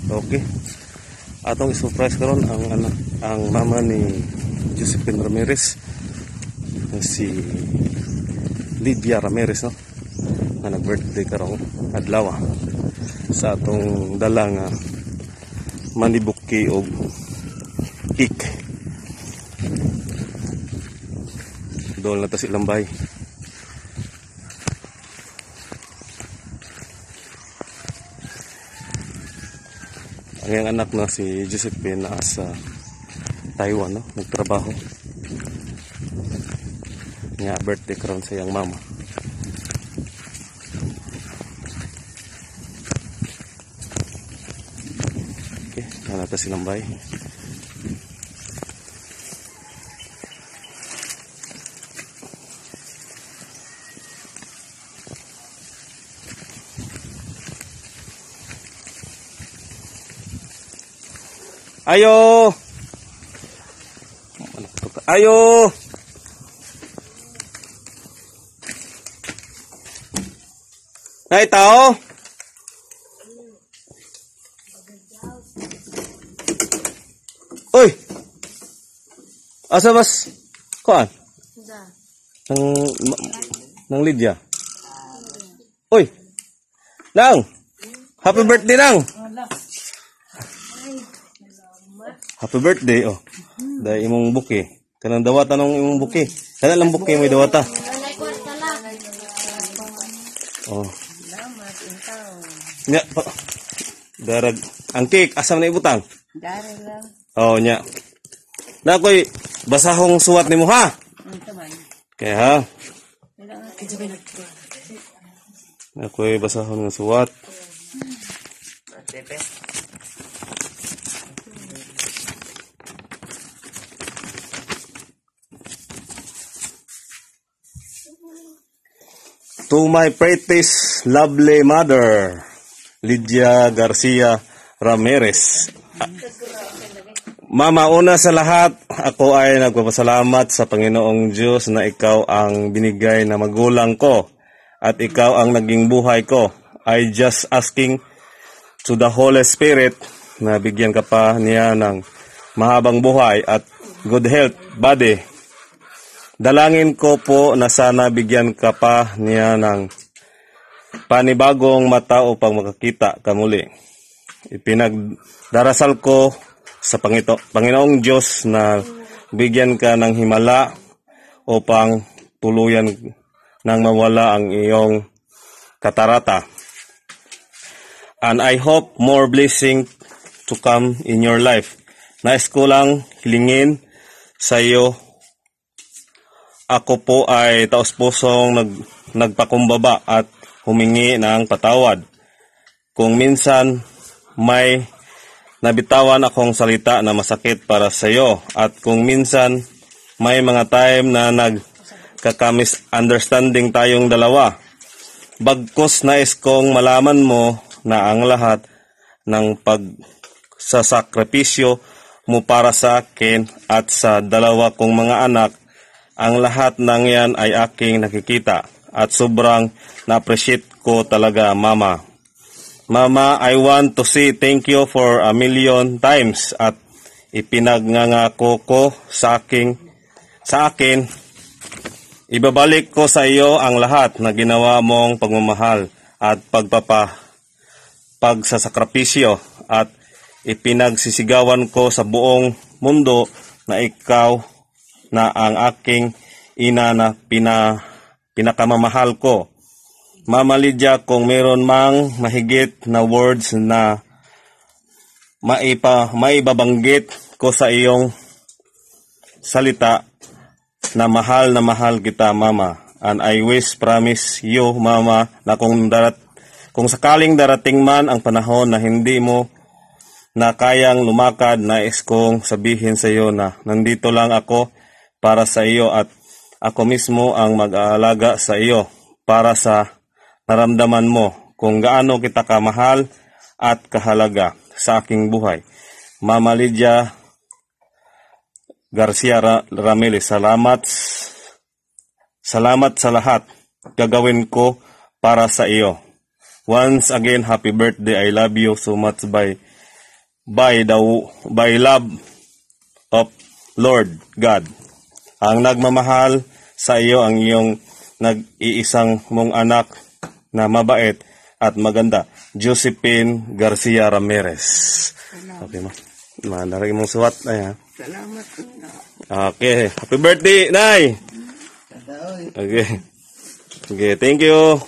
Okay. Atong i-surprise karon ang mama ni Josephine Ramirez, si Lydia Ramirez, no? Na nag-birthday karong adlaw sa atong dala nga manibuki og cake. Doon na ta silang bahay. Ang iyang anak na si Josephine nasa Taiwan, no? Nagtrabaho. Nga birthday karon sa iyang mama. Okay, nanata silang bahay. Ayo! Ayo! Nay tao? Uy! Asa mas? Kuan? Nang Lydia. Uy! Nang! Happy birthday, Nang! Happy birthday, oh. Dahil imong buki. Kanang dawata nung imong buki. Kana lang buki mo dawata. Oh. Nya, darag ang cake asam na ibutang. Darag lang. Oh, nya. Na koy basahong suwat nimo ha. Okay ha. Na koy basahong ng suwat. To my prettiest lovely mother, Lydia Garcia Ramirez. Mama, una sa lahat, ako ay nagpapasalamat sa Panginoong Diyos na ikaw ang binigay na magulang ko at ikaw ang naging buhay ko. I just asking to the Holy Spirit na bigyan ka pa niya ng mahabang buhay at good health, body. Dalangin ko po na sana bigyan ka pa niya ng panibagong mata upang makakita ka muli. Ipinagdarasal ko sa Panginoong Diyos na bigyan ka ng himala upang tuluyan nang mawala ang iyong katarata. And I hope more blessing to come in your life. Nais ko lang hilingin sa iyo. Ako po ay taos-pusong nagpakumbaba at humingi ng patawad. Kung minsan may nabitawan akong salita na masakit para sa iyo at kung minsan may mga time na nagkaka-misunderstanding tayong dalawa. Bagkus nais kong malaman mo na ang lahat ng pagsasakripisyo mo para sa akin at sa dalawa kong mga anak, ang lahat ng yan ay aking nakikita at sobrang na-appreciate ko talaga, Mama. Mama, I want to say thank you for a million times at ipinagnangako ko sa akin, ibabalik ko sa iyo ang lahat na ginawa mong pagmamahal at pagsasakripisyo at ipinagsisigawan ko sa buong mundo na ikaw na ang aking ina na pinakamamahal ko. Mama Lydia, kung meron mang mahigit na words na maibabanggit ko sa iyong salita na mahal kita, Mama. And I promise you, Mama, na kung sakaling darating man ang panahon na hindi mo na kayang lumakad, nais kong sabihin sa iyo na nandito lang ako para sa iyo at ako mismo ang mag-aalaga sa iyo para sa naramdaman mo kung gaano kita kamahal at kahalaga sa aking buhay. Mama Lydia Garcia Ramirez, salamat sa lahat gagawin ko para sa iyo. Once again, happy birthday. I love you so much. Bye. by love of Lord God. Ang nagmamahal sa iyo ang iyong nag-iisang mong anak na mabait at maganda, Josephine Garcia Ramirez. Okay mo. Mandarin mong suwat. Ayan. Salamat na. Okay. Happy birthday, Nay! Okay. Okay, thank you.